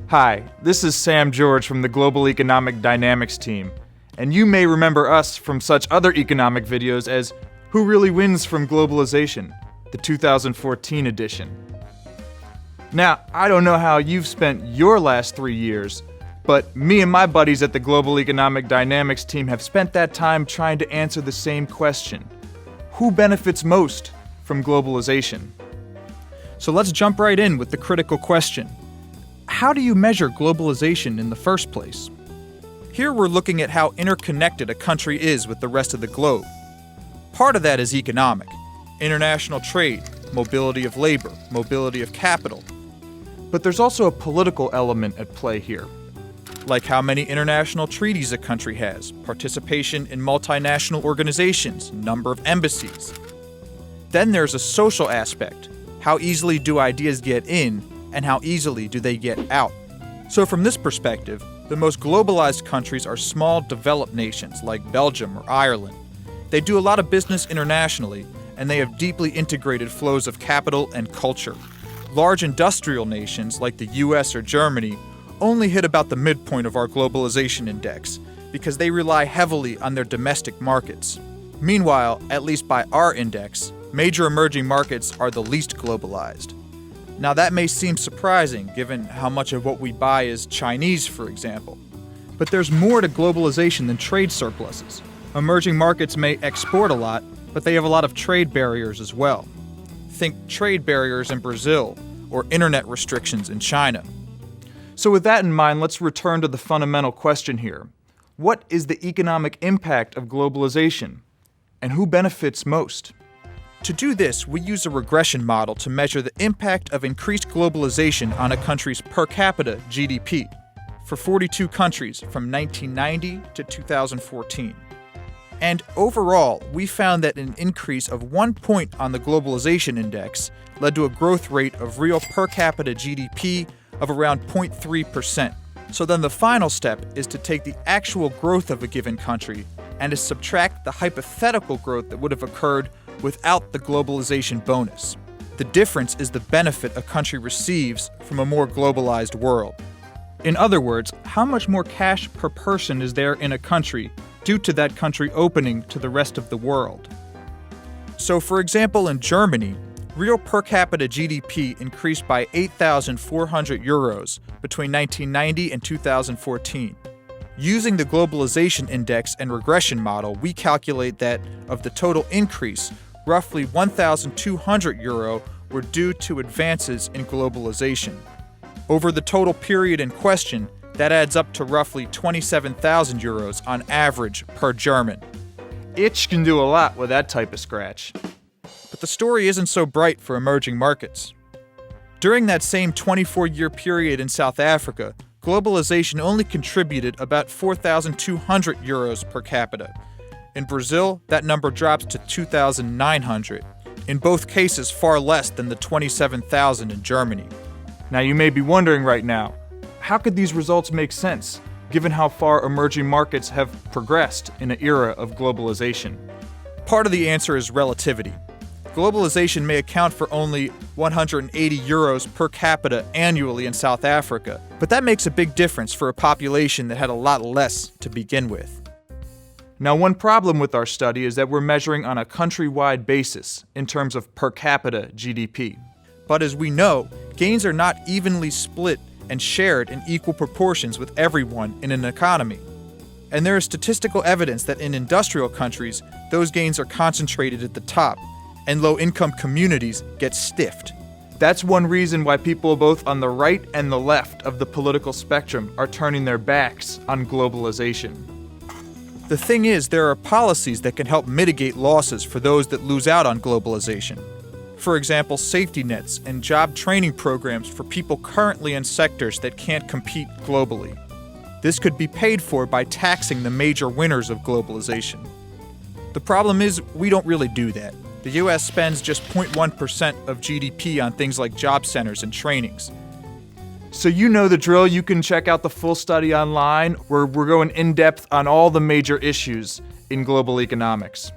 Hi, this is Sam George from the Global Economic Dynamics team, and you may remember us from such other economic videos as Who Really Wins from Globalization, the 2014 edition. Now, I don't know how you've spent your last 3 years, but me and my buddies at the Global Economic Dynamics team have spent that time trying to answer the same question. Who benefits most from globalization? So let's jump right in with the critical question. How do you measure globalization in the first place? Here we're looking at how interconnected a country is with the rest of the globe. Part of that is economic, international trade, mobility of labor, mobility of capital. But there's also a political element at play here, like how many international treaties a country has, participation in multinational organizations, number of embassies. Then there's a social aspect. How easily do ideas get in, and how easily do they get out? So from this perspective, the most globalized countries are small developed nations like Belgium or Ireland. They do a lot of business internationally, and they have deeply integrated flows of capital and culture. Large industrial nations like the US or Germany only hit about the midpoint of our globalization index because they rely heavily on their domestic markets. Meanwhile, at least by our index, major emerging markets are the least globalized. Now that may seem surprising given how much of what we buy is Chinese, for example. But there's more to globalization than trade surpluses. Emerging markets may export a lot, but they have a lot of trade barriers as well. Think trade barriers in Brazil or internet restrictions in China. So with that in mind, let's return to the fundamental question here. What is the economic impact of globalization? And who benefits most? To do this, we use a regression model to measure the impact of increased globalization on a country's per capita GDP for 42 countries from 1990 to 2014. And overall, we found that an increase of 1 point on the globalization index led to a growth rate of real per capita GDP of around 0.3%. So then the final step is to take the actual growth of a given country and to subtract the hypothetical growth that would have occurred without the globalization bonus. The difference is the benefit a country receives from a more globalized world. In other words, how much more cash per person is there in a country due to that country opening to the rest of the world? So for example, in Germany, real per capita GDP increased by 8,400 euros between 1990 and 2014. Using the globalization index and regression model, we calculate that of the total increase, roughly 1,200 euro were due to advances in globalization. Over the total period in question, that adds up to roughly 27,000 euros on average per German. Itch can do a lot with that type of scratch. But the story isn't so bright for emerging markets. During that same 24-year period in South Africa, globalization only contributed about 4,200 euros per capita. In Brazil, that number drops to 2,900. In both cases, far less than the 27,000 in Germany. Now you may be wondering right now, how could these results make sense, given how far emerging markets have progressed in an era of globalization? Part of the answer is relativity. Globalization may account for only 180 euros per capita annually in South Africa, but that makes a big difference for a population that had a lot less to begin with. Now, one problem with our study is that we're measuring on a countrywide basis in terms of per capita GDP. But as we know, gains are not evenly split and shared in equal proportions with everyone in an economy. And there is statistical evidence that in industrial countries, those gains are concentrated at the top, and low-income communities get stiffed. That's one reason why people both on the right and the left of the political spectrum are turning their backs on globalization. The thing is, there are policies that can help mitigate losses for those that lose out on globalization. For example, safety nets and job training programs for people currently in sectors that can't compete globally. This could be paid for by taxing the major winners of globalization. The problem is, we don't really do that. The US spends just 0.1% of GDP on things like job centers and trainings. So you know the drill. You can check out the full study online where we're going in depth on all the major issues in global economics.